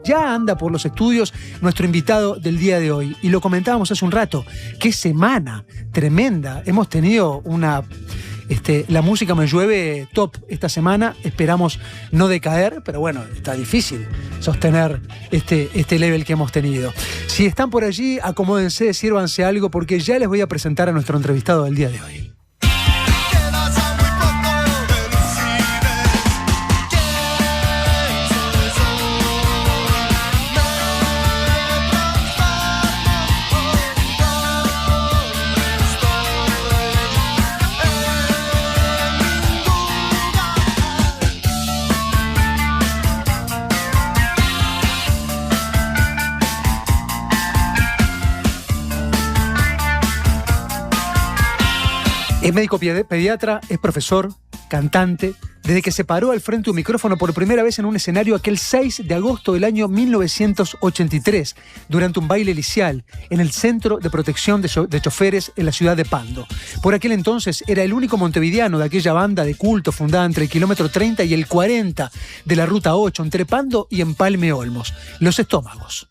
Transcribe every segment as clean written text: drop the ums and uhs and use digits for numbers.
ya anda por los estudios nuestro invitado del día de hoy. Y lo comentábamos hace un rato. ¡Qué semana tremenda! Hemos tenido la música me llueve top esta semana. Esperamos no decaer, pero bueno, está difícil sostener este level que hemos tenido. Si están por allí, acomódense, sírvanse algo, porque ya les voy a presentar a nuestro entrevistado del día de hoy. Es médico pediatra, es profesor, cantante. Desde que se paró al frente de un micrófono por primera vez en un escenario aquel 6 de agosto del año 1983, durante un baile licial en el Centro de Protección de Choferes en la ciudad de Pando. Por aquel entonces era el único montevideano de aquella banda de culto fundada entre el kilómetro 30 y el 40 de la Ruta 8, entre Pando y Empalme Olmos, Los Estómagos.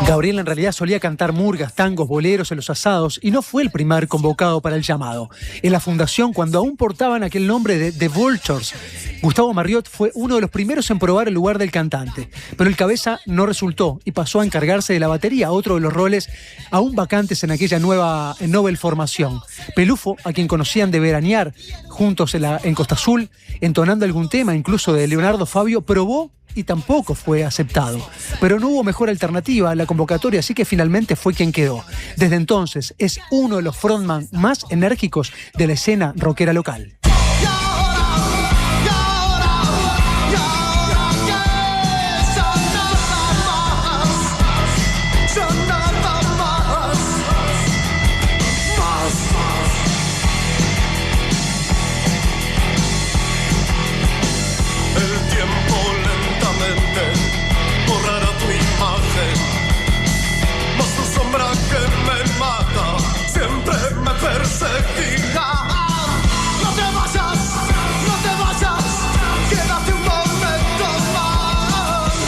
Gabriel en realidad solía cantar murgas, tangos, boleros en los asados y no fue el primer convocado para el llamado. En la fundación, cuando aún portaban aquel nombre de The Vultures, Gustavo Marriott fue uno de los primeros en probar el lugar del cantante. Pero el cabeza no resultó y pasó a encargarse de la batería, otro de los roles aún vacantes en aquella nueva Nobel formación. Pelufo, a quien conocían de veranear juntos en Costa Azul, entonando algún tema, incluso de Leonardo Fabio, probó y tampoco fue aceptado. Pero no hubo mejor alternativa a la convocatoria, así que finalmente fue quien quedó. Desde entonces es uno de los frontman más enérgicos de la escena rockera local.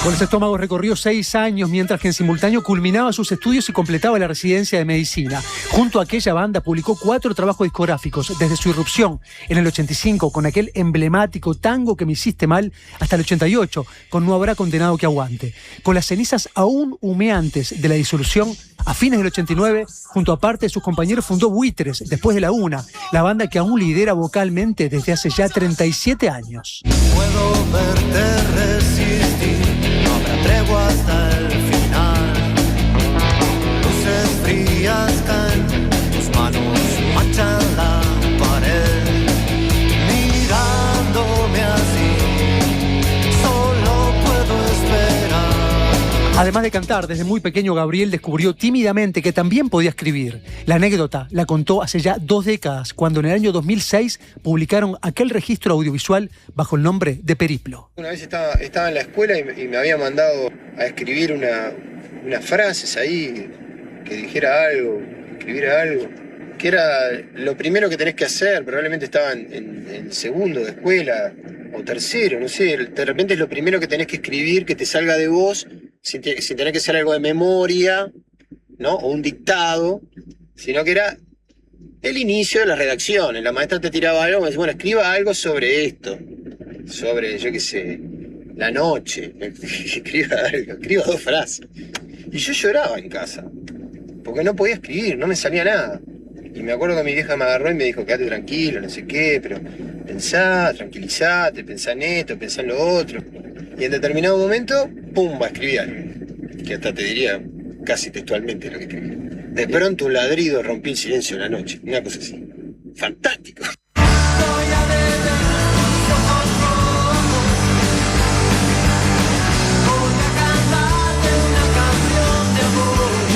Con Los Estómagos recorrió 6 años, mientras que en simultáneo culminaba sus estudios y completaba la residencia de medicina. Junto a aquella banda publicó 4 trabajos discográficos, desde su irrupción en el 85 con aquel emblemático Tango que me hiciste mal, hasta el 88 con No habrá condenado que aguante. Con las cenizas aún humeantes de la disolución, a fines del 89, junto a parte de sus compañeros, fundó Buitres, después de la Una, la banda que aún lidera vocalmente desde hace ya 37 años. Puedo verte resistir, no me atrevo hasta el final. Luces frías caen, tus manos manchan la pared, mirándome así, solo puedo esperar. Además de cantar, desde muy pequeño Gabriel descubrió tímidamente que también podía escribir. La anécdota la contó hace ya 2 décadas, cuando en el año 2006 publicaron aquel registro audiovisual bajo el nombre de Periplo. Una vez estaba en la escuela y me había mandado a escribir unas frases ahí, que dijera algo, escribiera algo, que era lo primero que tenés que hacer. Probablemente estaba en segundo de escuela o tercero, no sé. De repente es lo primero que tenés que escribir, que te salga de vos, sin tener que ser algo de memoria, ¿no? O un dictado, sino que era el inicio de las redacciones. La maestra te tiraba algo, me decía, bueno, escriba algo sobre esto, sobre, yo qué sé, la noche. Escriba algo, escriba 2 frases. Y yo lloraba en casa, porque no podía escribir, no me salía nada. Y me acuerdo que mi vieja me agarró y me dijo, quédate tranquilo, no sé qué, pero pensá, tranquilizate, pensá en esto, pensá en lo otro. Y en determinado momento, ¡pum!, va a escribir algo. Que hasta te diría casi textualmente lo que escribí. De pronto un ladrido rompió el silencio en la noche. Una cosa así. ¡Fantástico!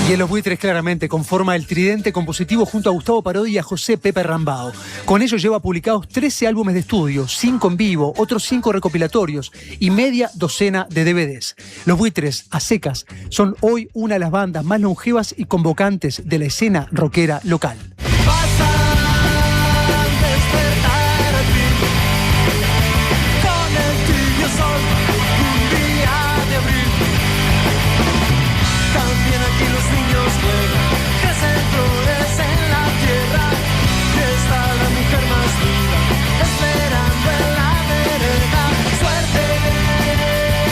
Y en Los Buitres claramente conforma el tridente compositivo junto a Gustavo Parodi y a José Pepe Rambao. Con ello lleva publicados 13 álbumes de estudio, 5 en vivo, otros 5 recopilatorios y media docena de DVDs. Los Buitres, a secas, son hoy una de las bandas más longevas y convocantes de la escena rockera local.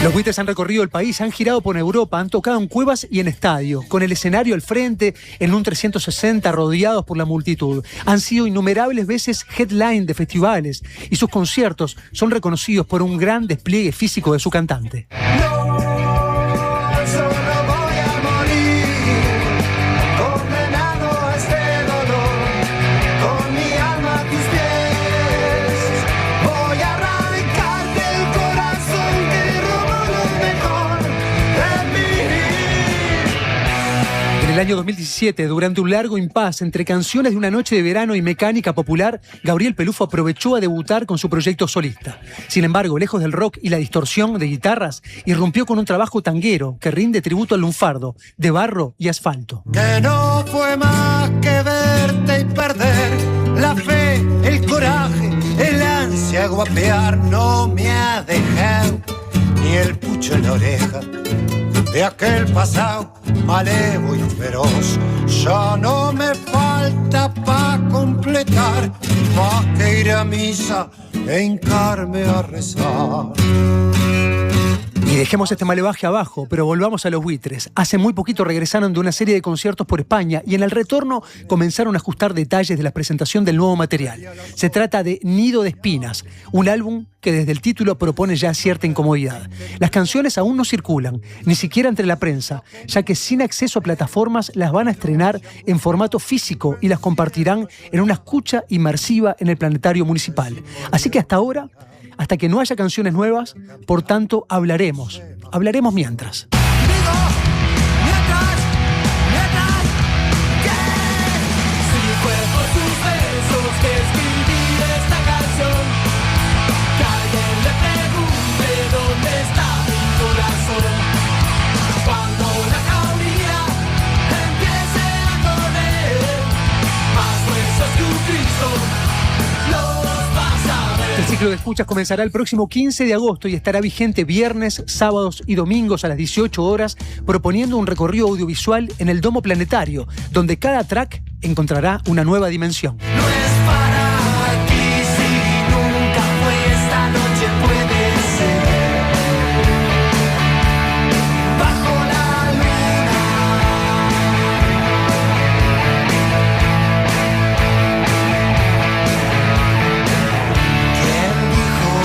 Los Buitres han recorrido el país, han girado por Europa, han tocado en cuevas y en estadios, con el escenario al frente, en un 360 rodeados por la multitud. Han sido innumerables veces headline de festivales y sus conciertos son reconocidos por un gran despliegue físico de su cantante. En el año 2017, durante un largo impasse entre canciones de una noche de verano y mecánica popular, Gabriel Pelufo aprovechó a debutar con su proyecto solista. Sin embargo, lejos del rock y la distorsión de guitarras, irrumpió con un trabajo tanguero que rinde tributo al lunfardo, de barro y asfalto. Que no fue más que verte y perder la fe, el coraje, el ansia de guapear. No me ha dejado ni el pucho en la oreja de aquel pasado malevo y feroz. Ya no me falta pa' completar, más que ir a misa e hincarme a rezar. Y dejemos este malevaje abajo, pero volvamos a Los Buitres. Hace muy poquito regresaron de una serie de conciertos por España y en el retorno comenzaron a ajustar detalles de la presentación del nuevo material. Se trata de Nido de Espinas, un álbum que desde el título propone ya cierta incomodidad. Las canciones aún no circulan, ni siquiera entre la prensa, ya que sin acceso a plataformas las van a estrenar en formato físico y las compartirán en una escucha inmersiva en el Planetario Municipal. Así que hasta ahora, hasta que no haya canciones nuevas, por tanto, hablaremos mientras. El ciclo de escuchas comenzará el próximo 15 de agosto y estará vigente viernes, sábados y domingos a las 18 horas, proponiendo un recorrido audiovisual en el Domo Planetario, donde cada track encontrará una nueva dimensión. No es para aquí, si nunca fue, esta noche puede ser. Bajo la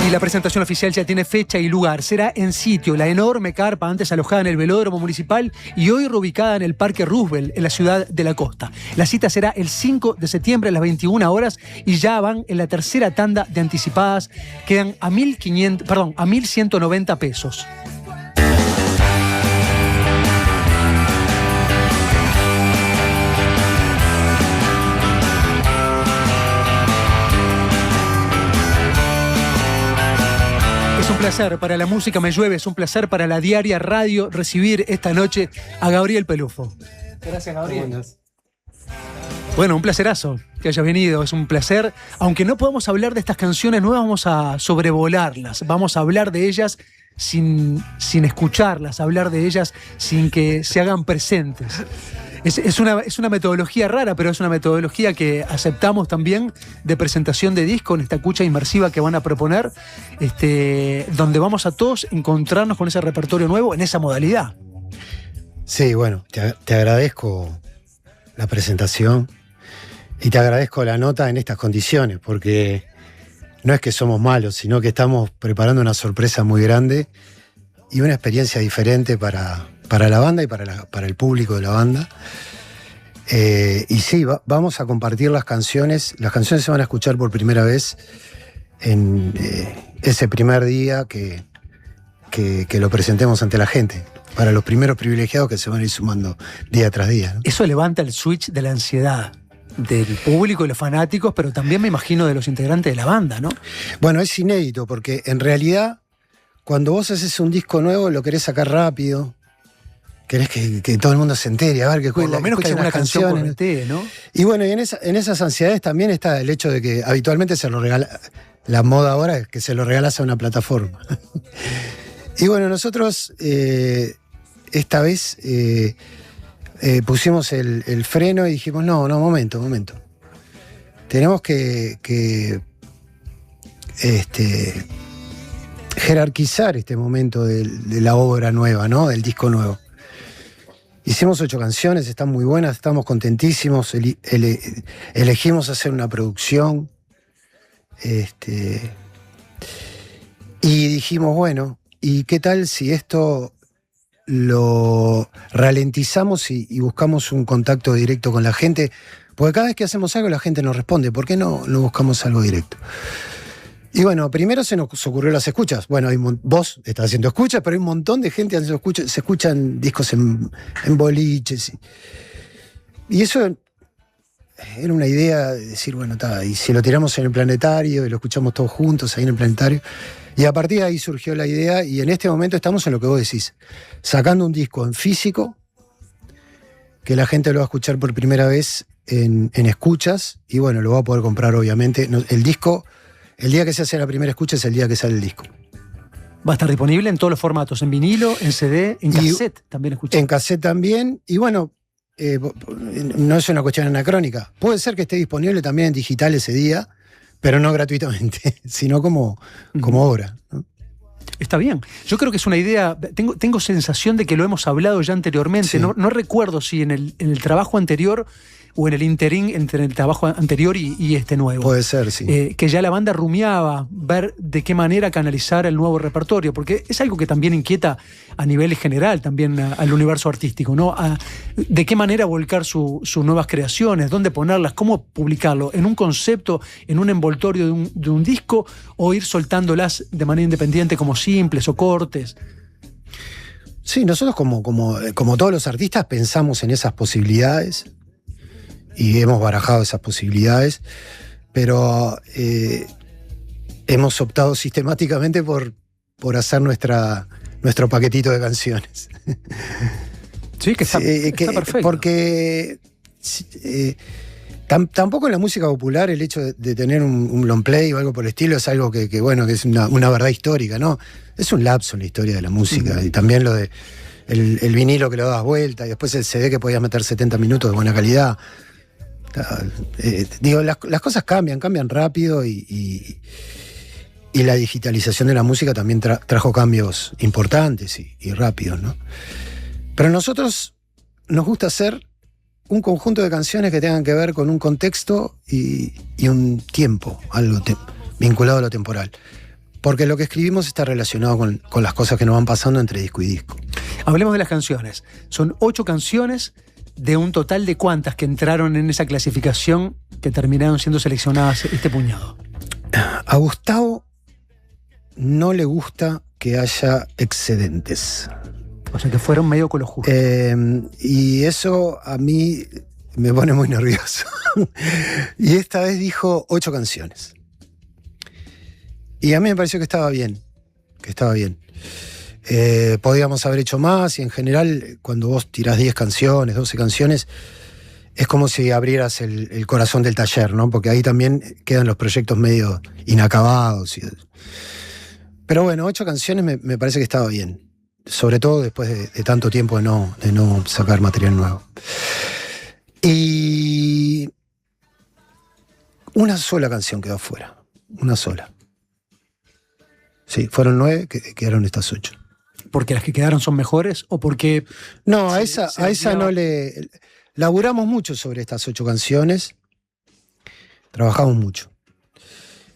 Y la presentación oficial ya tiene fecha y lugar. Será en sitio, la enorme carpa antes alojada en el Velódromo Municipal y hoy reubicada en el Parque Roosevelt, en la ciudad de la costa. La cita será el 5 de septiembre a las 21 horas y ya van en la tercera tanda de anticipadas. Quedan a 1.190 pesos. Es un placer para La Música Me Llueve, es un placer para la Diaria Radio recibir esta noche a Gabriel Pelufo. Gracias, Gabriel. Bueno, un placerazo que hayas venido, es un placer. Aunque no podamos hablar de estas canciones nuevas, vamos a sobrevolarlas, vamos a hablar de ellas sin escucharlas, hablar de ellas sin que se hagan presentes. Es una metodología rara, pero es una metodología que aceptamos también de presentación de disco en esta escucha inmersiva que van a proponer, donde vamos a todos encontrarnos con ese repertorio nuevo en esa modalidad. Sí, bueno, te agradezco la presentación y te agradezco la nota en estas condiciones, porque no es que somos malos, sino que estamos preparando una sorpresa muy grande y una experiencia diferente para la banda y para el público de la banda. Y sí, vamos a compartir las canciones. Las canciones se van a escuchar por primera vez en ese primer día que lo presentemos ante la gente. para los primeros privilegiados que se van a ir sumando día tras día, ¿no? Eso levanta el switch de la ansiedad del público y los fanáticos, pero también me imagino de los integrantes de la banda, ¿no? Bueno, es inédito porque en realidad cuando vos haces un disco nuevo lo querés sacar rápido, querés que todo el mundo se entere, a ver que Por lo menos que alguna canción corretee, ¿no? Y bueno, y en esas ansiedades también está el hecho de que habitualmente se lo regala, la moda ahora es que se lo regalas a una plataforma. Y bueno, nosotros esta vez pusimos el freno y dijimos, no, momento. Tenemos que jerarquizar este momento de la obra nueva, ¿no? Del disco nuevo. Hicimos 8 canciones, están muy buenas, estamos contentísimos, elegimos hacer una producción, y dijimos, bueno, ¿y qué tal si esto lo ralentizamos y buscamos un contacto directo con la gente? Porque cada vez que hacemos algo la gente nos responde, ¿por qué no buscamos algo directo? Y bueno, primero se nos ocurrió las escuchas. Bueno, vos estás haciendo escuchas, pero hay un montón de gente haciendo escuchas. Se escuchan discos en boliches. Y eso era una idea de decir, bueno, y si lo tiramos en el planetario y lo escuchamos todos juntos ahí en el planetario. Y a partir de ahí surgió la idea y en este momento estamos en lo que vos decís, sacando un disco en físico, que la gente lo va a escuchar por primera vez en escuchas y bueno, lo va a poder comprar obviamente. El disco... El día que se hace la primera escucha es el día que sale el disco. Va a estar disponible en todos los formatos, en vinilo, en CD, en cassette también escuché. En cassette también, y bueno, no es una cuestión anacrónica. Puede ser que esté disponible también en digital ese día, pero no gratuitamente, sino como obra, ¿no? Está bien. Yo creo que es una idea, tengo sensación de que lo hemos hablado ya anteriormente. Sí. No recuerdo si en el trabajo anterior o en el interín entre el trabajo anterior y este nuevo. Puede ser, sí. Que ya la banda rumiaba ver de qué manera canalizar el nuevo repertorio, porque es algo que también inquieta a nivel general también al universo artístico, ¿no? De qué manera volcar sus nuevas creaciones, dónde ponerlas, cómo publicarlo, en un concepto, en un envoltorio de un disco, o ir soltándolas de manera independiente como simples o cortes. Sí, nosotros como todos los artistas pensamos en esas posibilidades y hemos barajado esas posibilidades, pero hemos optado sistemáticamente por hacer nuestro paquetito de canciones. Sí, que está perfecto. Porque tampoco en la música popular el hecho de tener un long play o algo por el estilo es algo que es una verdad histórica, ¿no? Es un lapso en la historia de la música. Y también lo de el vinilo que lo das vuelta y después el CD que podías meter 70 minutos de buena calidad. Digo, las cosas cambian rápido y la digitalización de la música también trajo cambios importantes y rápidos, ¿no? Pero a nosotros nos gusta hacer un conjunto de canciones que tengan que ver con un contexto y un tiempo, algo vinculado a lo temporal. Porque lo que escribimos está relacionado con las cosas que nos van pasando entre disco y disco. Hablemos de las canciones. Son 8 canciones de un total de cuántas que entraron en esa clasificación que terminaron siendo seleccionadas este puñado. A Gustavo no le gusta que haya excedentes. O sea que fueron medio con lo justo. Y eso a mí me pone muy nervioso. Y esta vez dijo 8 canciones. Y a mí me pareció que estaba bien. Podíamos haber hecho más y en general cuando vos tirás 10 canciones, 12 canciones, es como si abrieras el corazón del taller, ¿no? Porque ahí también quedan los proyectos medio inacabados. Pero bueno, 8 canciones me parece que estaba bien. Sobre todo después de tanto tiempo de no sacar material nuevo. Y una sola canción quedó afuera. Una sola. Sí, fueron 9 que quedaron estas 8. ¿Porque las que quedaron son mejores o porque...? No, a esa no le... Laburamos mucho sobre estas 8 canciones. Trabajamos mucho.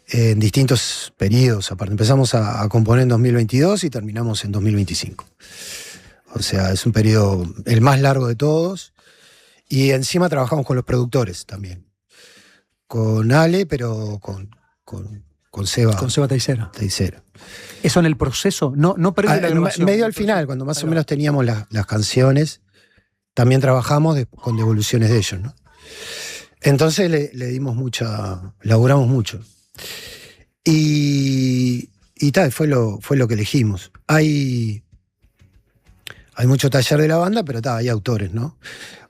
En distintos periodos. Aparte, empezamos a componer en 2022 y terminamos en 2025. O sea, es un periodo el más largo de todos. Y encima trabajamos con los productores también. Con Ale, pero con con Seba. Con Seba Teisera. Teisera. ¿Eso en el proceso? No previo a la grabación. Medio al final, cuando más o menos teníamos las canciones, también trabajamos con devoluciones de ellos, ¿no? Entonces le dimos laburamos mucho. Y tal, fue lo que elegimos. Hay mucho taller de la banda, pero hay autores, ¿no?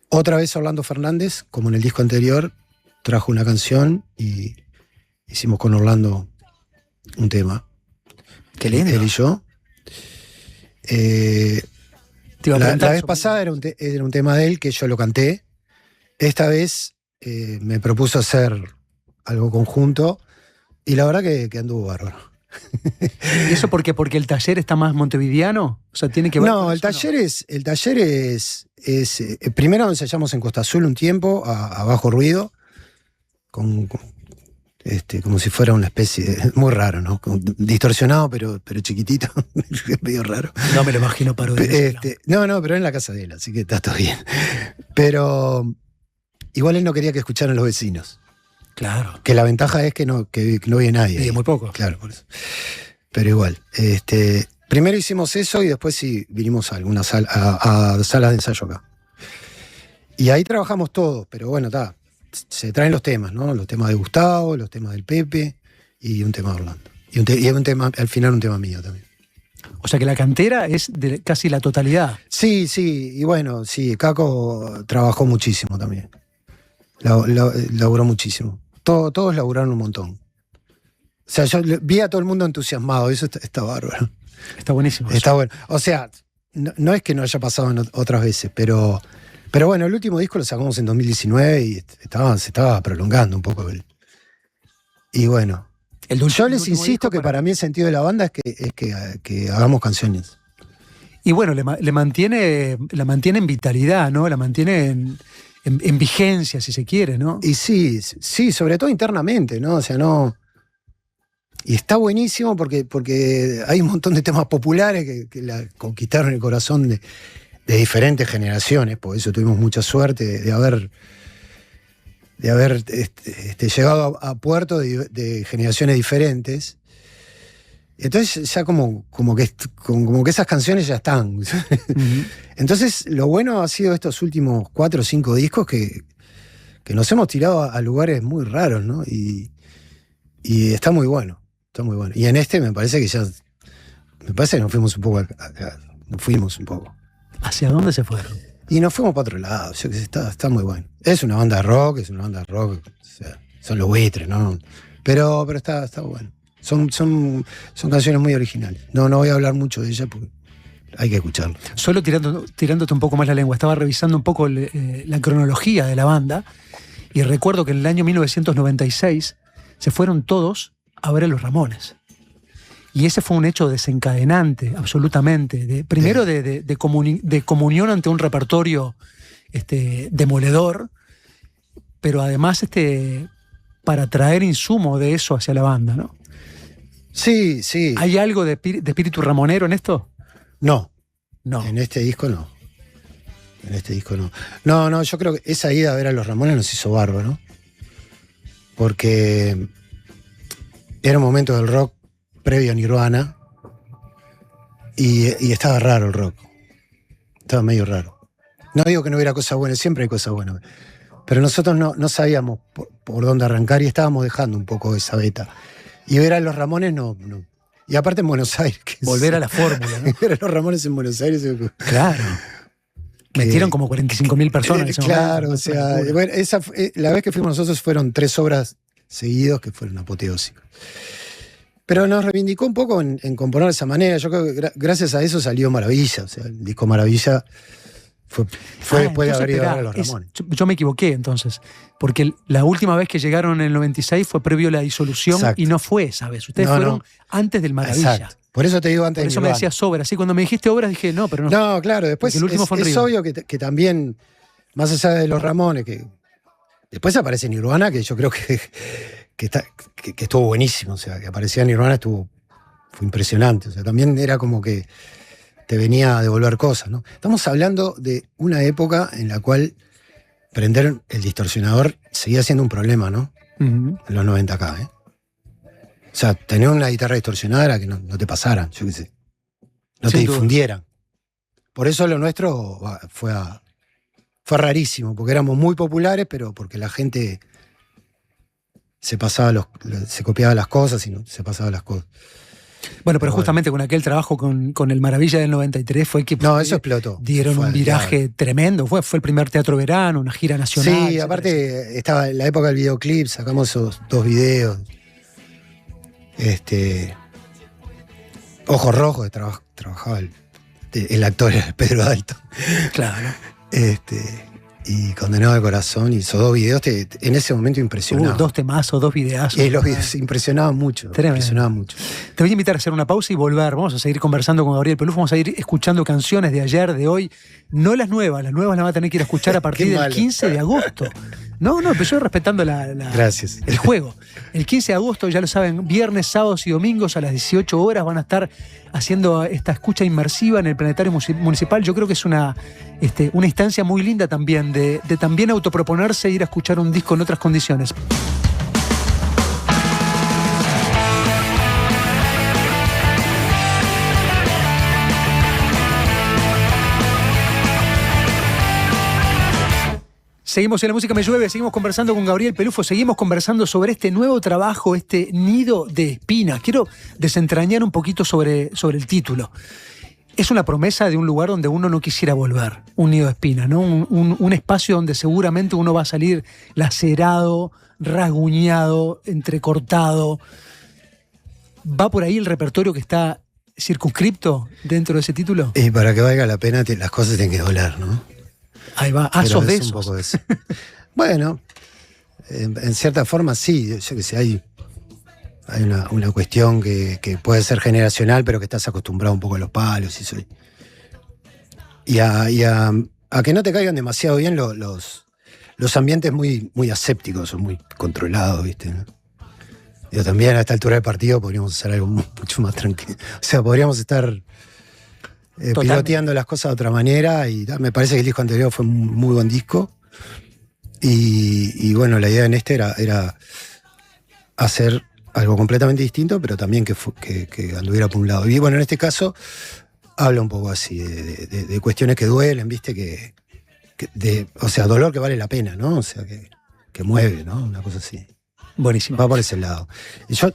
Otra vez Orlando Fernández, como en el disco anterior, trajo una canción y hicimos con Orlando un tema. Qué lindo. Él y yo. La vez pasada era un tema de él que yo lo canté. Esta vez me propuso hacer algo conjunto y la verdad que anduvo bárbaro. ¿Y eso por qué? ¿Porque el taller está más montevideano? O sea, tiene que ver. No, el taller es. Primero ensayamos en Costa Azul un tiempo, a bajo ruido, como si fuera una especie muy raro, ¿no? Distorsionado, pero chiquitito, medio raro. No me lo imagino parodiar. No, pero en la casa de él, así que está todo bien. Pero igual él no quería que escucharan los vecinos. Claro. Que la ventaja es que no oye nadie. Y muy poco. Claro, por eso. Pero igual. Primero hicimos eso y después sí vinimos a algunas a salas de ensayo acá. Y ahí trabajamos todos, pero bueno, se traen los temas, ¿no? Los temas de Gustavo, los temas del Pepe y un tema de Orlando. Y un tema, al final un tema mío también. O sea que la cantera es de casi la totalidad. Sí, y bueno, sí, Caco trabajó muchísimo también. Laburó muchísimo. Todos laburaron un montón. O sea, yo vi a todo el mundo entusiasmado, eso está bárbaro. Está buenísimo. Está bueno. O sea, no es que no haya pasado otras veces, pero bueno, el último disco lo sacamos en 2019 y se estaba prolongando un poco. Y bueno, yo les insisto que para mí el sentido de la banda es que hagamos canciones. Y bueno, la mantiene en vitalidad, ¿no? La mantiene en vigencia, si se quiere, ¿no? Y sí, sobre todo internamente, ¿no? O sea, no. Y está buenísimo porque hay un montón de temas populares que la conquistaron el corazón de diferentes generaciones, por eso tuvimos mucha suerte de haber llegado a puerto de generaciones diferentes. Entonces ya como que esas canciones ya están. Uh-huh. Entonces lo bueno ha sido estos últimos 4 o 5 discos que nos hemos tirado a lugares muy raros, ¿no? Y está muy bueno. Está muy bueno. Y en me parece que nos fuimos un poco nos fuimos un poco. ¿Hacia dónde se fueron? Y nos fuimos para otro lado. Yo que sé, está muy bueno. Es una banda de rock. O sea, son los Buitres, ¿no? Pero está bueno. Son canciones muy originales. No voy a hablar mucho de ellas porque hay que escucharlo. Solo tirándote un poco más la lengua. Estaba revisando un poco la cronología de la banda y recuerdo que en el año 1996 se fueron todos a ver a los Ramones. Y ese fue un hecho desencadenante, absolutamente. Primero de comunión ante un repertorio demoledor, pero además para traer insumo de eso hacia la banda, ¿no? Sí. ¿Hay algo de espíritu ramonero en esto? No. No. En este disco no. No, yo creo que esa ida a ver a los Ramones nos hizo bárbaro. Porque era un momento del rock previo a Nirvana y estaba raro el rock. Estaba medio raro. No digo que no hubiera cosas buenas, siempre hay cosas buenas. Pero nosotros no sabíamos por dónde arrancar y estábamos dejando un poco esa beta. Y ver a los Ramones no. Y aparte en Buenos Aires. Volver a la fórmula, ¿no? Ver a los Ramones en Buenos Aires. Claro. Metieron como 45.000 personas en ese claro, momento. O sea, bueno, la vez que fuimos nosotros fueron 3 obras seguidos que fueron apoteósicos. Pero nos reivindicó un poco en componer de esa manera. Yo creo que gracias a eso salió Maravilla. O sea, el disco Maravilla fue después de haber ido a ver a los Ramones. Yo me equivoqué entonces, porque la última vez que llegaron en el 96 fue previo a la disolución. Exacto. Y no fue esa vez. Ustedes fueron antes del Maravilla. Exacto. Por eso te digo antes del Por eso me decías obras. Así cuando me dijiste obras dije no, pero no. No, claro, después el último fue es obvio que también, más allá de los Ramones, que después aparece Nirvana, que yo creo que estuvo buenísimo. O sea, que aparecía Nirvana fue impresionante. O sea, también era como que te venía a devolver cosas, ¿no? Estamos hablando de una época en la cual prender el distorsionador seguía siendo un problema, ¿no? Uh-huh. En los 90 acá, ¿eh? O sea, tener una guitarra distorsionada era que no te pasaran, yo qué sé. No te Sin duda. difundieran. Por eso lo nuestro fue rarísimo, porque éramos muy populares, pero porque la gente se copiaba las cosas y no se pasaba las cosas. Bueno, pero Pero justamente con aquel trabajo con el Maravilla del 93 fue que No, eso explotó. dieron Fue un al viraje diablo. tremendo. Fue el primer teatro verano, una gira nacional. Sí, etcétera, aparte estaba en la época del videoclip, sacamos esos 2 videos. Ojos Rojos, que trabajaba el actor era Pedro Dalton. Claro. Y Condenado de Corazón, hizo 2 videos, en ese momento impresionaban. 2 temazos, 2 videazos. Y los videos impresionaban mucho. Tremendo. Impresionaban mucho. Te voy a invitar a hacer una pausa y volver. Vamos a seguir conversando con Gabriel Pelufo. Vamos a ir escuchando canciones de ayer, de hoy. No las nuevas las van a tener que ir a escuchar a partir Qué del malo. 15 de agosto. No, pero yo respetando Gracias. el juego. El 15 de agosto, ya lo saben, viernes, sábados y domingos a las 18 horas van a estar haciendo esta escucha inmersiva en el Planetario Municipal. Yo creo que es una instancia muy linda también de también autoproponerse e ir a escuchar un disco en otras condiciones. Seguimos en La Música Me Llueve, seguimos conversando con Gabriel Pelufo, seguimos conversando sobre este nuevo trabajo, este Nido de Espinas. Quiero desentrañar un poquito sobre el título. Es una promesa de un lugar donde uno no quisiera volver, un nido de espinas, ¿no? Un espacio donde seguramente uno va a salir lacerado, rasguñado, entrecortado. ¿Va por ahí el repertorio que está circunscripto dentro de ese título? Y para que valga la pena, las cosas tienen que doler, ¿no? Ahí va, Pero sos de es un esos. poco de eso. Bueno, en cierta forma sí, yo qué sé, hay una cuestión que puede ser generacional, pero que estás acostumbrado un poco a los palos y a que no te caigan demasiado bien los ambientes muy, muy asépticos o muy controlados, ¿viste? ¿No? Yo también a esta altura del partido podríamos hacer algo mucho más tranquilo. O sea, podríamos estar piloteando las cosas de otra manera y me parece que el disco anterior fue un muy buen disco y bueno, la idea en este era hacer algo completamente distinto, pero también que anduviera por un lado. Y bueno, en este caso habla un poco así de cuestiones que duelen, ¿viste? O sea, dolor que vale la pena, ¿no? O sea, que mueve, ¿no? Una cosa así. Buenísimo. Va por ese lado. Y yo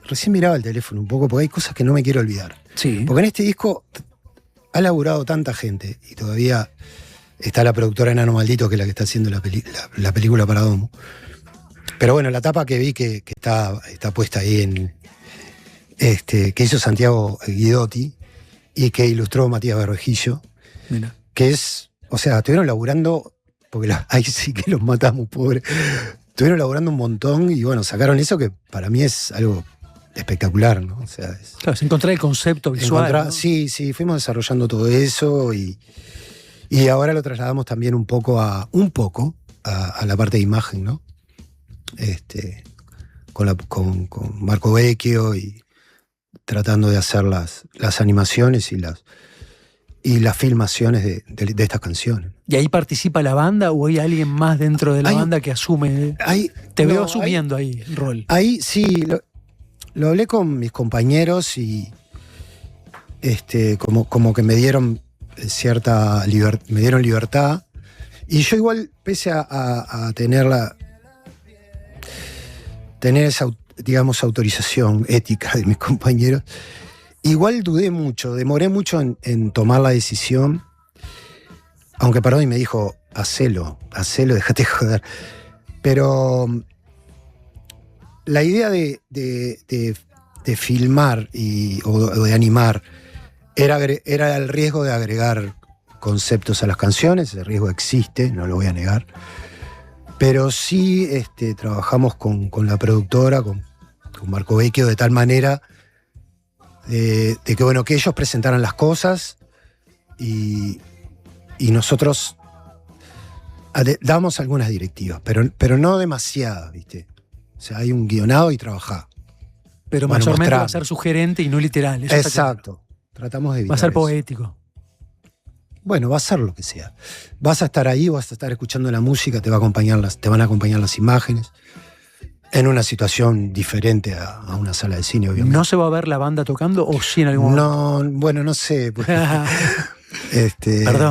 recién miraba el teléfono un poco porque hay cosas que no me quiero olvidar. Sí. Porque en este disco ha laburado tanta gente y todavía está la productora Enano Maldito, que es la que está haciendo la película para Domo. Pero bueno, la tapa que vi que está puesta ahí que hizo Santiago Guidotti y que ilustró Matías Berrejillo, Mira. que o sea, estuvieron laburando, porque ahí sí que los matamos, pobre. Estuvieron laburando un montón y bueno, sacaron eso que para mí es algo espectacular, ¿no? O sea, Claro, es encontrar el concepto visual. ¿no? Sí, fuimos desarrollando todo eso y ahora lo trasladamos también un poco a la parte de imagen, ¿no? Con Marco Vecchio y tratando de hacer las animaciones y las filmaciones de estas canciones. ¿Y ahí participa la banda o hay alguien más dentro de la banda que asume? Te veo asumiendo ahí el rol. Ahí sí, lo hablé con mis compañeros y como que me dieron cierta libertad. Y yo igual, pese a tener esa, digamos, autorización ética de mis compañeros, igual demoré mucho en tomar la decisión, aunque Parodi me dijo, hacelo, déjate joder. Pero la idea de filmar o de animar era el riesgo de agregar conceptos a las canciones. El riesgo existe, no lo voy a negar. Pero sí trabajamos con la productora, con Marco Vecchio, de tal manera de que, bueno, que ellos presentaran las cosas y nosotros damos algunas directivas, pero no demasiadas, ¿viste? O sea, hay un guionado y trabajá. Pero Bueno, mayormente va a mostrando. ser sugerente y no literal. Eso está claro. Exacto. Tratamos de evitar Va a ser eso. poético. Bueno, va a ser lo que sea. Vas a estar ahí, vas a estar escuchando la música, te van a acompañar las imágenes. En una situación diferente a una sala de cine, obviamente. ¿No se va a ver la banda tocando o sí en algún momento? No, bueno, no sé. Perdón,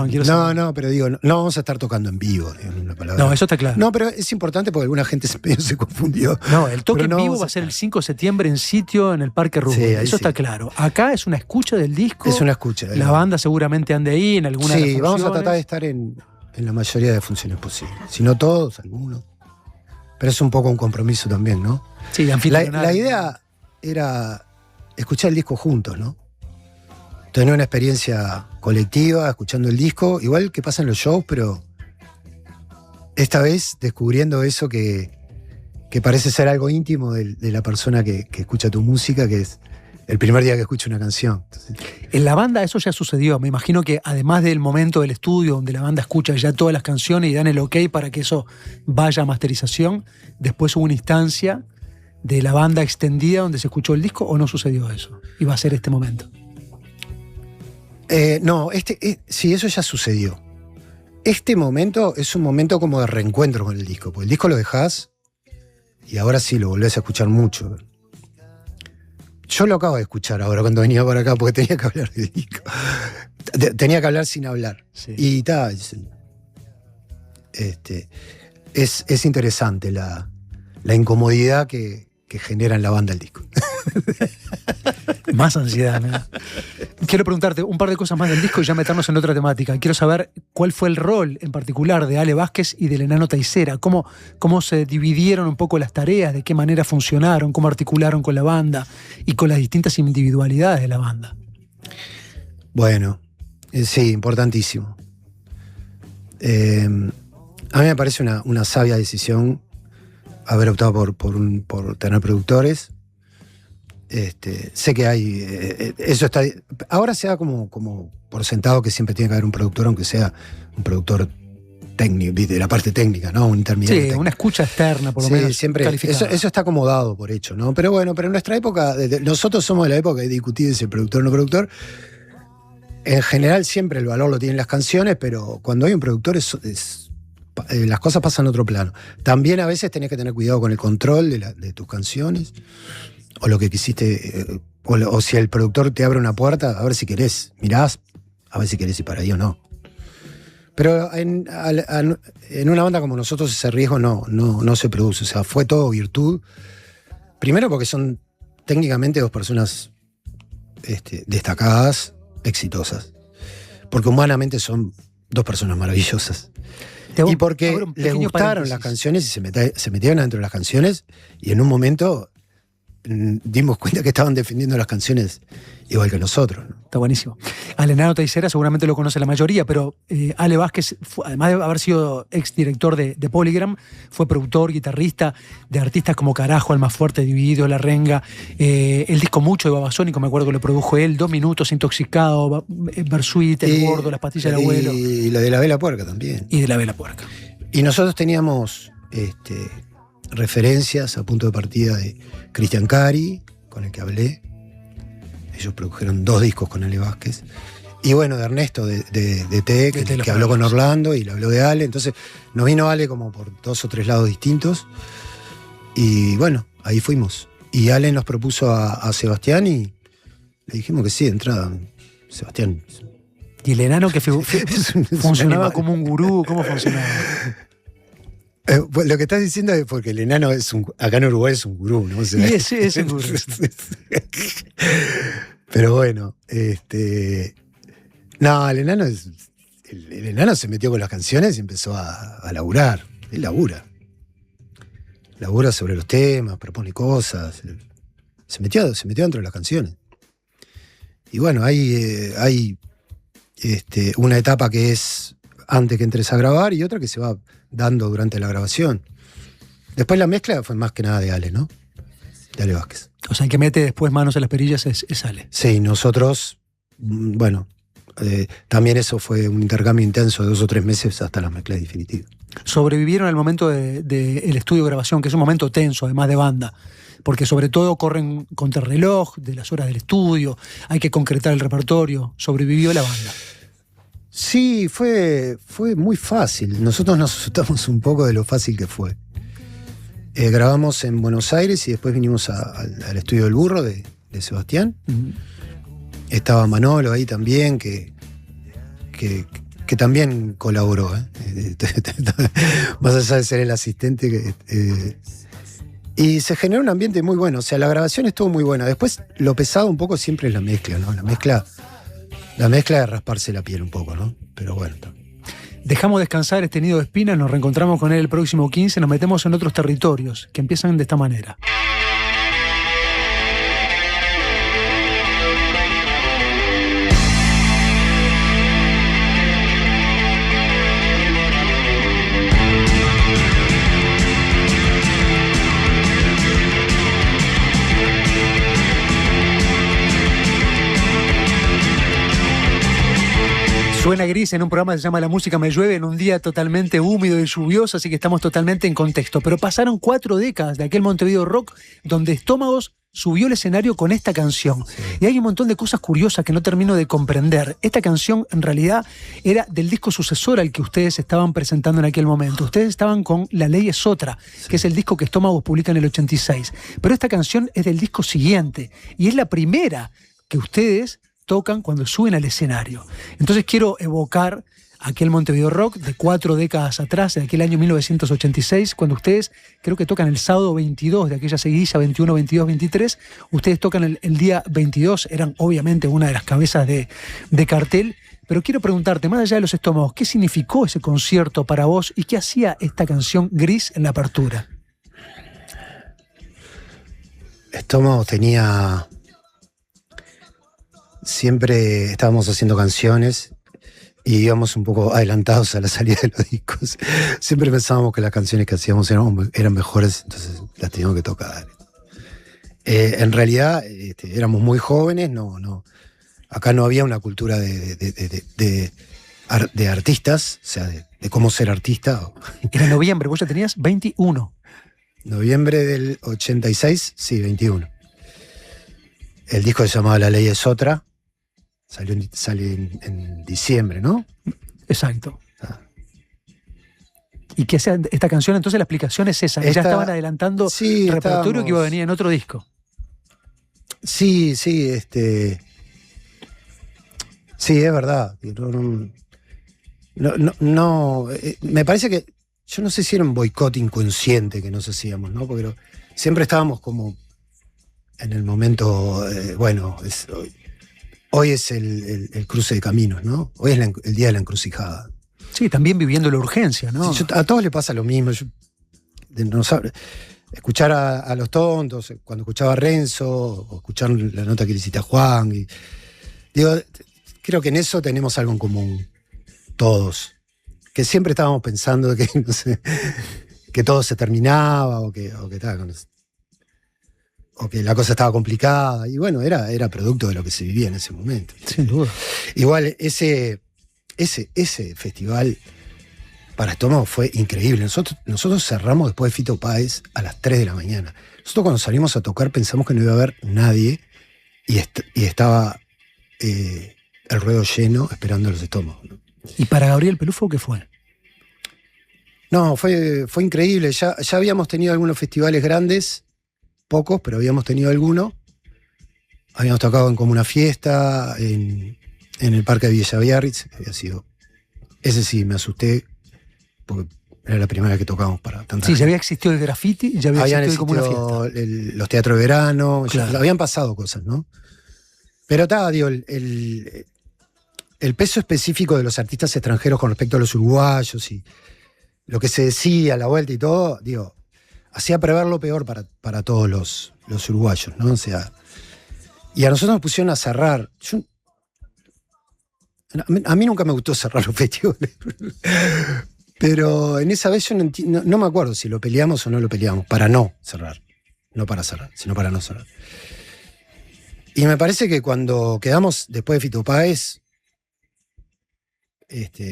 quiero saber. No, pero digo, no vamos a estar tocando en vivo, en una palabra. No, eso está claro. No, pero es importante porque alguna gente se confundió. No, el toque Pero en vivo vamos va a ser el 5 de septiembre en sitio en el Parque Rubén. Sí, ahí Eso está sí. claro. Acá es una escucha del disco. Es una escucha. La banda seguramente ande ahí en alguna de las Sí, funciones. vamos a tratar de estar en la mayoría de funciones posibles. Si no todos, algunos. Pero es un poco un compromiso también, ¿no? Sí, de anfitrionar. La idea era escuchar el disco juntos, ¿no? Tener una experiencia colectiva, escuchando el disco, igual que pasa en los shows, pero esta vez descubriendo eso que parece ser algo íntimo de la persona que escucha tu música, que es el primer día que escucha una canción. Entonces, En la banda eso ya sucedió. Me imagino que además del momento del estudio donde la banda escucha ya todas las canciones y dan el ok para que eso vaya a masterización, después hubo una instancia de la banda extendida donde se escuchó el disco, ¿o no sucedió eso? Y va a ser este momento. no, sí, eso ya sucedió. Este momento es un momento como de reencuentro con el disco, porque el disco lo dejás y ahora sí lo volvés a escuchar mucho. Yo lo acabo de escuchar ahora cuando venía para acá, porque tenía que hablar del disco. Tenía que hablar sin hablar. Sí. Y es interesante la incomodidad que genera en la banda el disco. Más ansiedad, ¿no? Quiero preguntarte un par de cosas más del disco y ya meternos en otra temática. Quiero saber cuál fue el rol en particular de Ale Vázquez y del Enano Teisera. ¿Cómo se dividieron un poco las tareas? ¿De qué manera funcionaron? ¿Cómo articularon con la banda? Y con las distintas individualidades de la banda. Bueno, sí, importantísimo. A mí me parece una sabia decisión haber optado por tener productores. Sé que hay. Eso está. Ahora se da como por sentado que siempre tiene que haber un productor, aunque sea un productor técnico, de la parte técnica, ¿no? Un intermediario. Sí, técnico. Una escucha externa, por lo Sí, menos. siempre. Eso está acomodado por hecho, ¿no? Pero bueno, pero en nuestra época, nosotros somos de la época de discutir si el productor o no productor. En general, siempre el valor lo tienen las canciones, pero cuando hay un productor las cosas pasan a otro plano. También a veces tenés que tener cuidado con el control de tus canciones, o lo que quisiste, o si el productor te abre una puerta, a ver si querés, mirás, a ver si querés ir para ahí o no. Pero en una banda como nosotros ese riesgo no se produce, o sea, fue todo virtud. Primero porque son técnicamente dos personas destacadas, exitosas. Porque humanamente son dos personas maravillosas. Y porque les gustaron las canciones y se metieron adentro de las canciones, y en un momento dimos cuenta que estaban defendiendo las canciones igual que nosotros, ¿no? Está buenísimo. Al Enano Teisera seguramente lo conoce la mayoría, pero Ale Vázquez, además de haber sido exdirector de Polygram, fue productor, guitarrista de artistas como Carajo, Almafuerte, Dividido, La Renga, el disco Mucho de Babasónico, me acuerdo que lo produjo él, 2 Minutos, Intoxicado, Bersuit, El Gordo, Las Pastillas del Abuelo. Y la de La Vela Puerca también. Y de La Vela Puerca. Y nosotros teníamos referencias a punto de partida de Cristian Cari, con el que hablé. Ellos produjeron 2 discos con Ale Vázquez. Y bueno, de Ernesto de T, que habló con Orlando y le habló de Ale. Entonces nos vino Ale como por 2 o 3 lados distintos. Y bueno, ahí fuimos. Y Ale nos propuso a Sebastián y le dijimos que sí, de entrada. Sebastián. ¿Y el enano que funcionaba como un gurú? ¿Cómo funcionaba? Pues lo que estás diciendo es porque el enano acá en Uruguay es un gurú, ¿no? O sea, Y es un gurú. Pero bueno, no, el enano el enano se metió con las canciones y empezó a laburar. Él labura. Labura sobre los temas, propone cosas. Se metió dentro de las canciones. Y bueno, hay una etapa que es antes que entres a grabar y otra que se va dando durante la grabación. Después la mezcla fue más que nada de Ale, ¿no? De Ale Vázquez. O sea, el que mete después manos a las perillas es Ale. Sí, nosotros, bueno, también eso fue un intercambio intenso de 2 o 3 meses hasta la mezcla definitiva. Sobrevivieron al momento del estudio de grabación, que es un momento tenso, además de banda, porque sobre todo corren contrarreloj de las horas del estudio, hay que concretar el repertorio. ¿Sobrevivió la banda? Sí, fue muy fácil. Nosotros nos asustamos un poco de lo fácil que fue. Grabamos en Buenos Aires y después vinimos al estudio del Burro de Sebastián. Estaba Manolo ahí también, que también colaboró, más allá de ser el asistente. Y se generó un ambiente muy bueno, o sea, la grabación estuvo muy buena. Después, lo pesado un poco siempre es la mezcla, ¿no? La mezcla de rasparse la piel un poco, ¿no? Pero bueno. Dejamos descansar este nido de espinas, nos reencontramos con él el próximo 15, nos metemos en otros territorios que empiezan de esta manera. Suena Gris en un programa que se llama La Música Me Llueve, en un día totalmente húmedo y lluvioso, así que estamos totalmente en contexto. Pero pasaron 4 décadas de aquel Montevideo Rock donde Estómagos subió al escenario con esta canción. Sí. Y hay un montón de cosas curiosas que no termino de comprender. Esta canción en realidad era del disco sucesor al que ustedes estaban presentando en aquel momento. Ustedes estaban con La Ley es Otra, sí, que es el disco que Estómagos publica en el 86. Pero esta canción es del disco siguiente y es la primera que ustedes tocan cuando suben al escenario. Entonces quiero evocar aquel Montevideo Rock de 4 décadas atrás, de aquel año 1986, cuando ustedes creo que tocan el sábado 22 de aquella seguidilla 21, 22, 23. Ustedes tocan el día 22, eran obviamente una de las cabezas de cartel. Pero quiero preguntarte, más allá de los Estómagos, ¿qué significó ese concierto para vos y qué hacía esta canción Gris en la apertura? Estómagos tenía... Siempre estábamos haciendo canciones y íbamos un poco adelantados a la salida de los discos. Siempre pensábamos que las canciones que hacíamos eran mejores, entonces las teníamos que tocar. En realidad éramos muy jóvenes, acá no había una cultura de artistas, o sea, de cómo ser artista. Era noviembre, vos ya tenías 21. Noviembre del 86, sí, 21. El disco se llamaba La Ley es Otra. Sale en diciembre, ¿no? Exacto. ¿Y qué hace esta canción? Entonces la explicación es esa. Ya estaban adelantando repertorio que iba a venir en otro disco. Sí, sí, sí, es verdad. No, me parece que yo no sé si era un boicot inconsciente que nos hacíamos, ¿no? Porque siempre estábamos como en el momento, bueno, hoy es el cruce de caminos, ¿no? Hoy es el día de la encrucijada. Sí, también viviendo la urgencia, ¿no? Sí, a todos les pasa lo mismo. Escuchar a Los Tontos, cuando escuchaba a Renzo, o escuchar la nota que le hiciste a Juan. Creo que en eso tenemos algo en común, todos. Que siempre estábamos pensando que, no sé, que todo se terminaba o que la cosa estaba complicada, y bueno, era producto de lo que se vivía en ese momento. Sin duda. Igual, ese festival para Estómago fue increíble. Nosotros cerramos después de Fito Páez a las 3 de la mañana. Nosotros cuando salimos a tocar pensamos que no iba a haber nadie, y estaba el ruedo lleno esperando los Estómagos, ¿no? ¿Y para Gabriel Pelufo qué fue? No, fue increíble. Ya habíamos tenido algunos festivales grandes, pocos, pero habíamos tenido alguno. Habíamos tocado en Como una Fiesta, en el Parque de Villa Biarritz. Había sido... Ese sí, me asusté, porque era la primera vez que tocábamos para tanta gente. Ya había existido el graffiti, ya había existido Como una Fiesta. Los teatros de verano, claro. Ya habían pasado cosas, ¿no? Pero digo, el peso específico de los artistas extranjeros con respecto a los uruguayos y lo que se decía a la vuelta y todo, digo, hacía prever lo peor para todos los uruguayos, ¿no? O sea, y a nosotros nos pusieron a cerrar. A mí nunca me gustó cerrar los festivales, pero en esa vez yo no me acuerdo si lo peleamos o no lo peleamos, para no cerrar. No para cerrar, sino para no cerrar. Y me parece que cuando quedamos después de Fito Páez,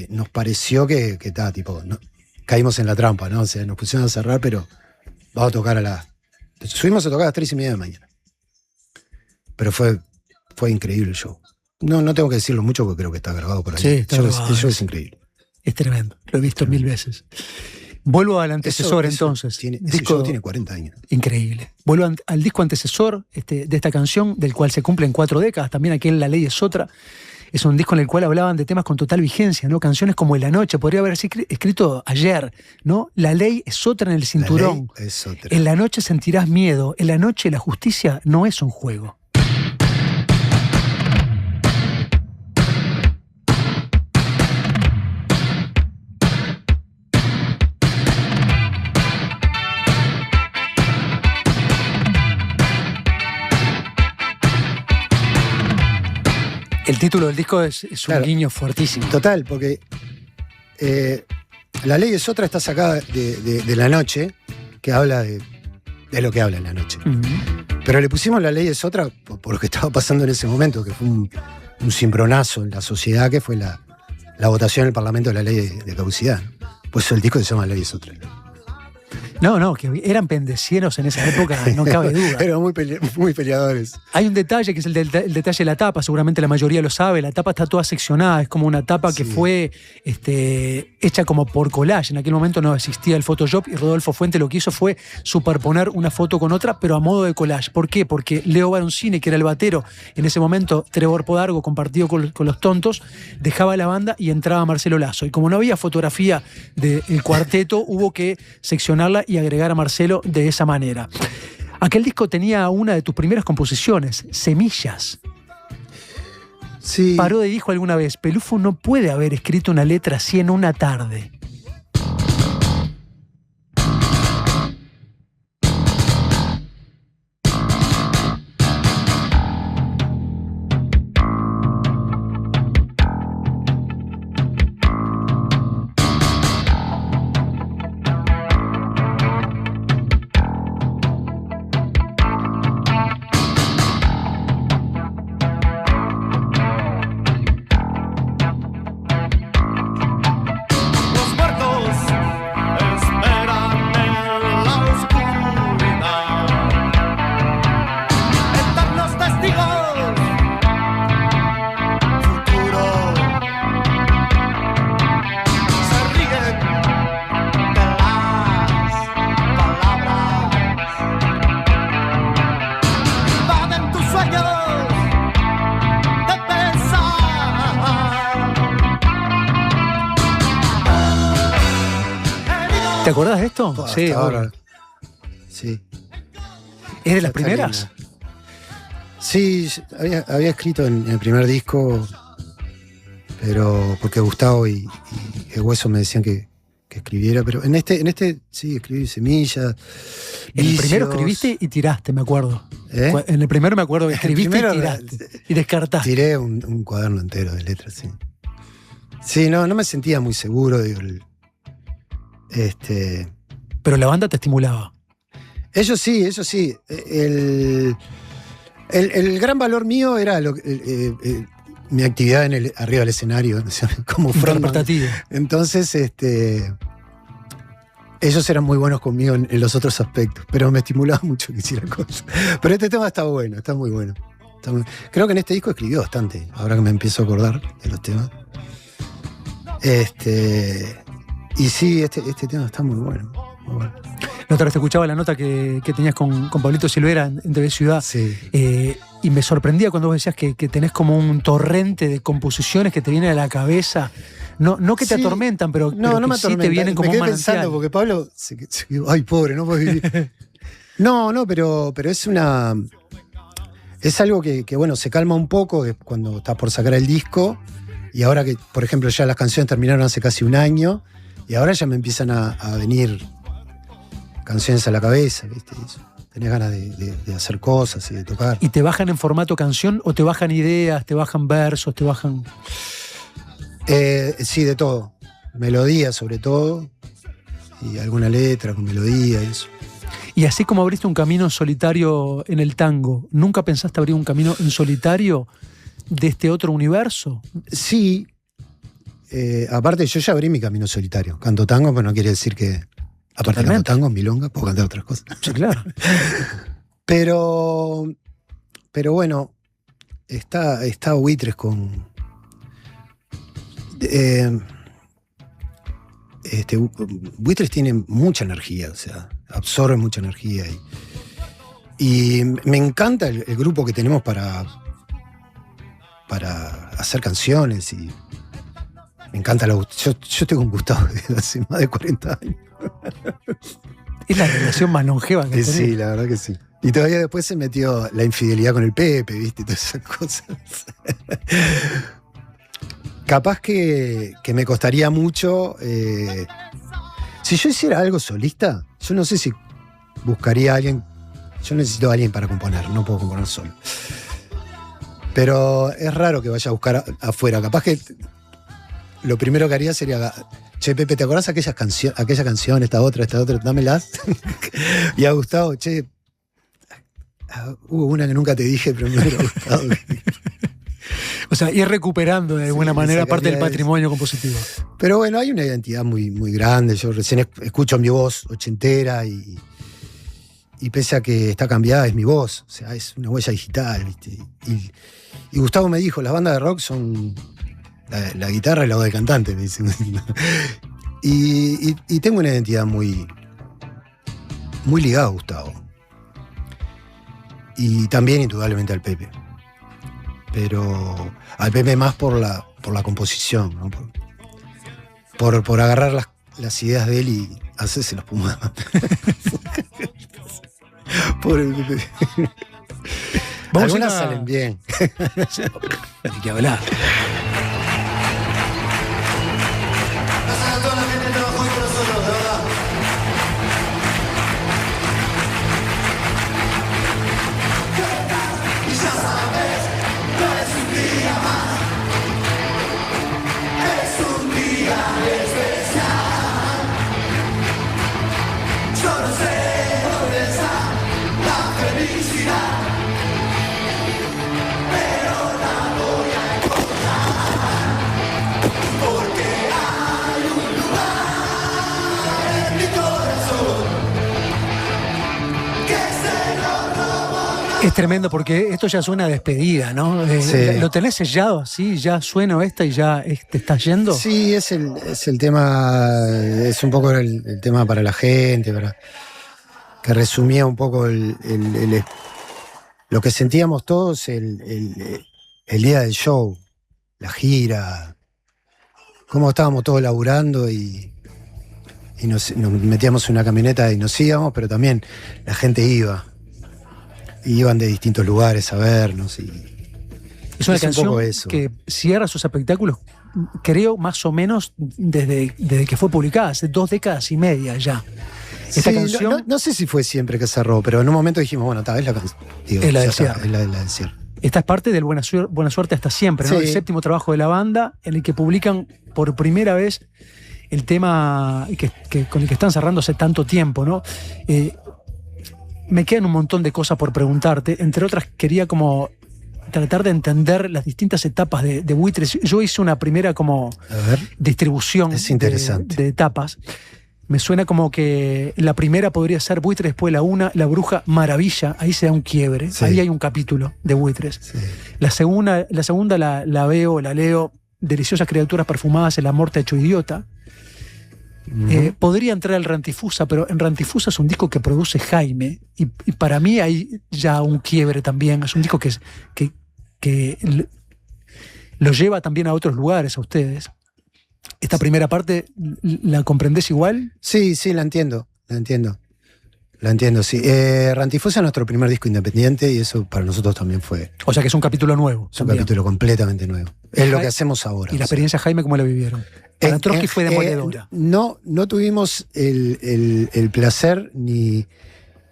nos pareció que tipo, no, caímos en la trampa, ¿no? O sea, nos pusieron a cerrar, pero vamos a tocar subimos a tocar a las 3:30 de la mañana. Pero fue increíble el show. No tengo que decirlo mucho porque creo que está grabado por ahí. Sí, está grabado. El show es increíble. Es tremendo, lo he visto 1000 veces. Vuelvo al antecesor Eso entonces. ese show tiene 40 años. Increíble. Vuelvo al disco antecesor de esta canción, del cual se cumplen 4 décadas. También aquel La Ley es Otra. Es un disco en el cual hablaban de temas con total vigencia, ¿no? Canciones como En la Noche, podría haber escrito ayer, ¿no? La ley es otra en el cinturón. La ley es otra. En la noche sentirás miedo. En la noche la justicia no es un juego. El título del disco es un guiño fuertísimo. Total, porque La Ley es Otra está sacada de La Noche, que habla de lo que habla en la noche. Uh-huh. Pero le pusimos La Ley es Otra por lo que estaba pasando en ese momento, que fue un cimbronazo en la sociedad, que fue la votación en el Parlamento de la ley de caducidad. Pues el disco se llama La Ley es Otra. No, que eran pendecieros en esa época, no cabe duda. Eran muy peleadores. Hay un detalle que es el detalle de la tapa, seguramente la mayoría lo sabe. La tapa está toda seccionada, es como una tapa que fue hecha como por collage. En aquel momento no existía el Photoshop y Rodolfo Fuente lo que hizo fue superponer una foto con otra, pero a modo de collage. ¿Por qué? Porque Leo Baroncini, que era el batero, en ese momento Trevor Podargo, compartido con Los Tontos, dejaba la banda y entraba Marcelo Lazo. Y como no había fotografía del cuarteto, hubo que seccionarla y agregar a Marcelo de esa manera. Aquel disco tenía una de tus primeras composiciones, Semillas. Sí. Parodi dijo alguna vez, Pelufo no puede haber escrito una letra así en una tarde. ¿Te acordás de esto? Sí, ahora. Sí. ¿Es de las primeras? Sí, había escrito en el primer disco, pero porque Gustavo y el Hueso me decían que escribiera, pero en este sí, escribí Semillas. En el primero escribiste y tiraste, me acuerdo. En el primero me acuerdo que escribiste y tiraste. Y descartaste. Tiré un cuaderno entero de letras, sí. Sí, no me sentía muy seguro, digo. Pero la banda te estimulaba. Eso sí. El gran valor mío era mi actividad arriba del escenario, como frontman. Entonces, ellos eran muy buenos conmigo en los otros aspectos, pero me estimulaba mucho que hiciera cosas. Pero este tema está bueno, está muy bueno. Creo que en este disco escribió bastante, ahora que me empiezo a acordar de los temas. Y sí, este tema está muy bueno. Muy bueno. La otra vez te escuchaba la nota que tenías con Pablito Silvera en TV Ciudad. Sí. Y me sorprendía cuando vos decías que tenés como un torrente de composiciones que te vienen a la cabeza. No que te atormentan, pero no me sí te vienen como me quedé un manantial. pensando, porque Pablo se ay, pobre, no puedo vivir. No, pero es una... Es algo que bueno, se calma un poco cuando estás por sacar el disco. Y ahora que, por ejemplo, ya las canciones terminaron hace casi un año. Y ahora ya me empiezan a venir canciones a la cabeza, ¿viste? Tenés ganas de hacer cosas y de tocar. ¿Y te bajan en formato canción o te bajan ideas, te bajan versos, te bajan...? Sí, de todo. Melodía sobre todo. Y alguna letra con melodía y eso. Y así como abriste un camino solitario en el tango, ¿nunca pensaste abrir un camino en solitario de este otro universo? Sí. Aparte, yo ya abrí mi camino solitario. Canto tango, pero no quiere decir que... Aparte de canto tango, milonga, puedo cantar otras cosas. Sí, claro. Pero bueno, está Buitres con... Buitres tiene mucha energía, o sea, absorbe mucha energía. Y me encanta el grupo que tenemos para hacer canciones. Y me encanta yo tengo un Gustavo desde hace más de 40 años. Es la relación más longeva que tenés. Sí, la verdad que sí. Y todavía después se metió la infidelidad con el Pepe, ¿viste? Y todas esas cosas. Capaz que me costaría mucho. Si yo hiciera algo solista, yo no sé si buscaría a alguien. Yo necesito a alguien para componer, no puedo componer solo. Pero es raro que vaya a buscar afuera. Capaz que lo primero que haría sería: che, Pepe, ¿te acordás aquella canción, esta otra, dámelas? Y a Gustavo, che, hubo una que nunca te dije, pero me hubiera gustado. O sea, ir recuperando de alguna manera parte del patrimonio compositivo. Pero bueno, hay una identidad muy, muy grande. Yo recién escucho mi voz ochentera y pese a que está cambiada, es mi voz. O sea, es una huella digital, ¿viste? Y Gustavo me dijo, las bandas de rock son la guitarra y la voz del cantante, me dice. Y tengo una identidad muy, muy ligada a Gustavo. Y también, indudablemente, al Pepe. Pero al Pepe más por la composición, ¿no? Por agarrar las ideas de él y hacerse los pumas. Pobre Pepe. Algunas salen bien. Hay que hablar. Es tremendo porque esto ya suena a despedida, ¿no? Sí. ¿Lo tenés sellado así? ¿Ya suena esta y ya te estás yendo? Sí, es el tema, es un poco el tema para la gente, que resumía un poco lo que sentíamos todos el día del show, la gira, cómo estábamos todos laburando y nos metíamos en una camioneta y nos íbamos, pero también la gente iba. Y iban de distintos lugares a vernos. Es una canción que cierra sus espectáculos, creo, más o menos desde que fue publicada, hace 2 décadas y media ya. Esta canción. No sé si fue siempre que cerró, pero en un momento dijimos, bueno, tal vez la canción. Es la del cierre. Es la del cierre. Esta es parte del Buena Suerte hasta siempre, ¿no? Sí. El 7º trabajo de la banda, en el que publican por primera vez el tema con el que están cerrando hace tanto tiempo, ¿no? Me quedan un montón de cosas por preguntarte. Entre otras, quería como tratar de entender las distintas etapas de Buitres. Yo hice una primera como distribución de etapas. Me suena como que la primera podría ser Buitres, después la Bruja Maravilla. Ahí se da un quiebre. Sí. Ahí hay un capítulo de Buitres. Sí. La segunda la leo. Deliciosas criaturas perfumadas, el amor te ha hecho idiota. Podría entrar el Rantifusa, pero en Rantifusa es un disco que produce Jaime y para mí hay ya un quiebre también. Es un disco que lo lleva también a otros lugares a ustedes. ¿Esta primera parte la comprendés igual? Sí, la entiendo, sí. Rantifusa es nuestro primer disco independiente y eso para nosotros también fue... O sea que es un capítulo nuevo. Es un capítulo completamente nuevo. Es lo que hacemos ahora. ¿Y la experiencia, Jaime, cómo la vivieron? Para Trotsky fue demoledora. No tuvimos el placer ni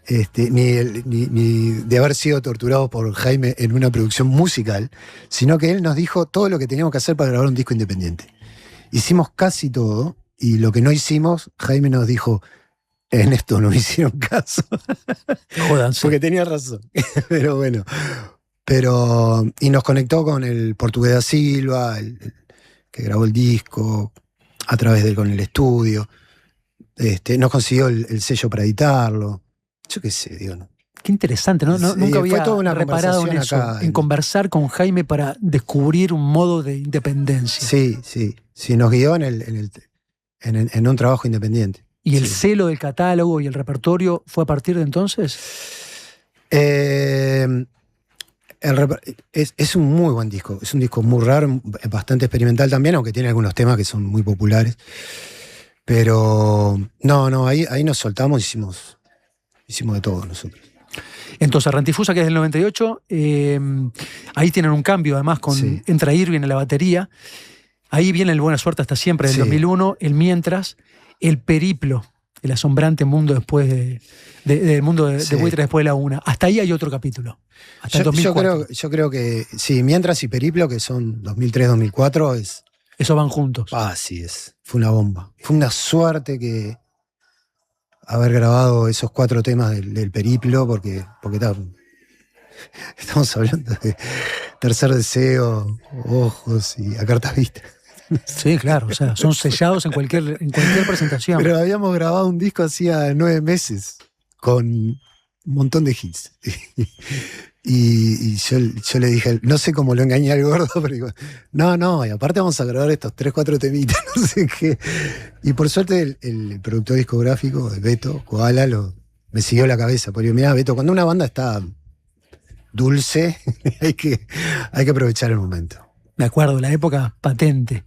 de haber sido torturados por Jaime en una producción musical, sino que él nos dijo todo lo que teníamos que hacer para grabar un disco independiente. Hicimos casi todo y lo que no hicimos, Jaime nos dijo, en esto no me hicieron caso. Jódanse. Porque tenía razón. Pero bueno. Y nos conectó con el Portugués da Silva, que grabó el disco, a través con el estudio. Nos consiguió el sello para editarlo. Yo qué sé, digo, ¿no? Qué interesante, ¿no? Sí, nunca había reparado en eso, acá, en conversar con Jaime para descubrir un modo de independencia. Sí, nos guió en en un trabajo independiente. ¿Y el Sí. celo del catálogo y el repertorio fue a partir de entonces? Es un muy buen disco, es un disco muy raro, bastante experimental también, aunque tiene algunos temas que son muy populares. Pero ahí nos soltamos, hicimos de todo nosotros. Entonces, Rantifusa, que es del 98, ahí tienen un cambio, además, Sí. entra Irving en la batería. Ahí viene el Buena Suerte hasta siempre, del Sí. 2001, el Mientras, el Periplo, el asombrante mundo después del mundo de Sí. Buitres después de la una. Hasta ahí hay otro capítulo, hasta el Yo 2004. creo que sí, Mientras y Periplo, que son 2003-2004, Esos van juntos. sí, fue una bomba. Fue una suerte que haber grabado esos 4 temas del Periplo, porque estamos hablando de Tercer Deseo, Ojos y A Carta Vista. Sí, claro, o sea, son sellados en cualquier presentación. Pero habíamos grabado un disco hacía 9 meses con un montón de hits. Y yo le dije, no sé cómo lo engañé al gordo, pero digo, no, y aparte vamos a grabar estos 3, 4 temitas, no sé qué. Y por suerte el productor discográfico, Beto Koala, me siguió la cabeza. Porque mirá, Beto, cuando una banda está dulce, hay que aprovechar el momento. Me acuerdo, la época patente.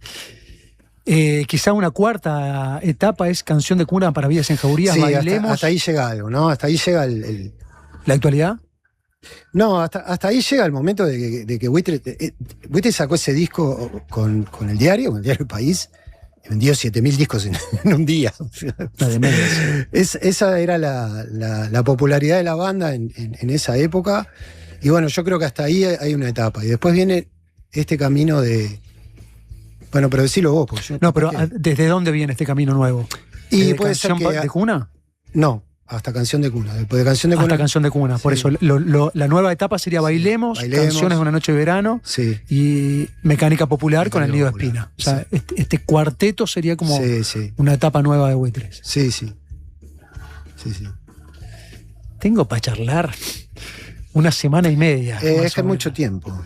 Quizá una cuarta etapa es Canción de Cuna para Vidas en Jaurías, Sí, Bailemos. hasta ahí llega algo, ¿no? Hasta ahí llega ¿La actualidad? No, hasta ahí llega el momento de que Buitre sacó ese disco con el diario El País, y vendió 7.000 discos en un día. La de medias. Esa era la popularidad de la banda en esa época. Y bueno, yo creo que hasta ahí hay una etapa. Y después viene este camino de... Bueno, pero decilo vos. Porque yo, No, pero ¿qué? ¿desde dónde viene este camino nuevo? Y ¿Desde puede ser Canción que... de Cuna? No, hasta Canción de Cuna. Después de Canción de Cuna... Hasta Canción de Cuna. Por Sí. eso, la nueva etapa sería Bailemos, Bailemos. Canciones de una noche de verano Sí, y Mecánica Popular con El Mecánica Nido de Popular, Espina. O sea, este cuarteto sería como sí. una etapa nueva de Buitres. Sí. Tengo para charlar una semana y media. más Es o que es menos. mucho tiempo.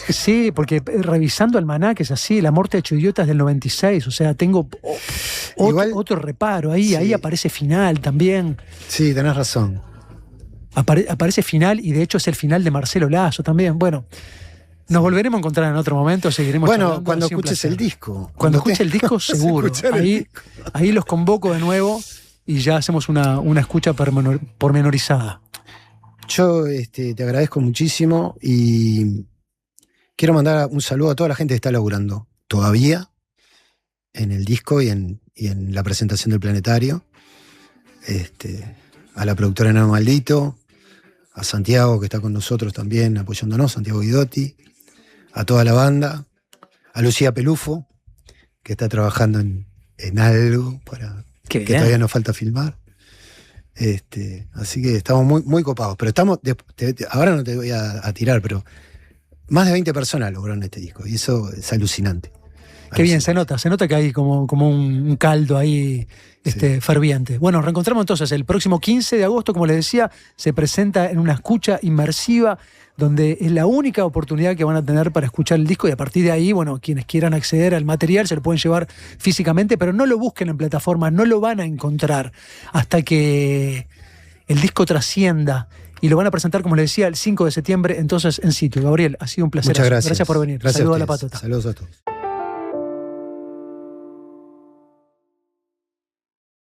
Sí, porque revisando almanaques así, La Muerte de Ocho Idiotas del 96, o sea, tengo Igual- otro reparo ahí, Sí. ahí aparece Final también. Sí, tenés razón. Aparece Final y de hecho es el final de Marcelo Lazo también. Bueno, nos volveremos a encontrar en otro momento, seguiremos Bueno, charlando, cuando ha sido un escuches placer. el disco. Cuando escuche el disco, vas a seguro. escuchar el disco. Ahí los convoco de nuevo y ya hacemos una escucha pormenorizada. Yo te agradezco muchísimo y quiero mandar un saludo a toda la gente que está laburando todavía en el disco y en la presentación del Planetario. A la productora Enano Maldito, a Santiago que está con nosotros también apoyándonos, Santiago Guidotti, a toda la banda, a Lucía Pelufo, que está trabajando en algo Qué que bien. todavía nos falta filmar. Así que estamos muy, muy copados. Pero estamos, ahora no te voy a tirar, pero más de 20 personas lograron este disco y eso es alucinante. Qué bien, se nota que hay como un caldo ahí ferviente. Bueno, nos reencontramos entonces el próximo 15 de agosto, como les decía, se presenta en una escucha inmersiva, donde es la única oportunidad que van a tener para escuchar el disco y a partir de ahí, bueno, quienes quieran acceder al material se lo pueden llevar físicamente, pero no lo busquen en plataformas, no lo van a encontrar hasta que el disco trascienda. Y lo van a presentar, como les decía, el 5 de septiembre, entonces en sitio. Gabriel, ha sido un placer. Muchas gracias. Gracias por venir. Gracias Saludos a a la ustedes. patota. Saludos a todos.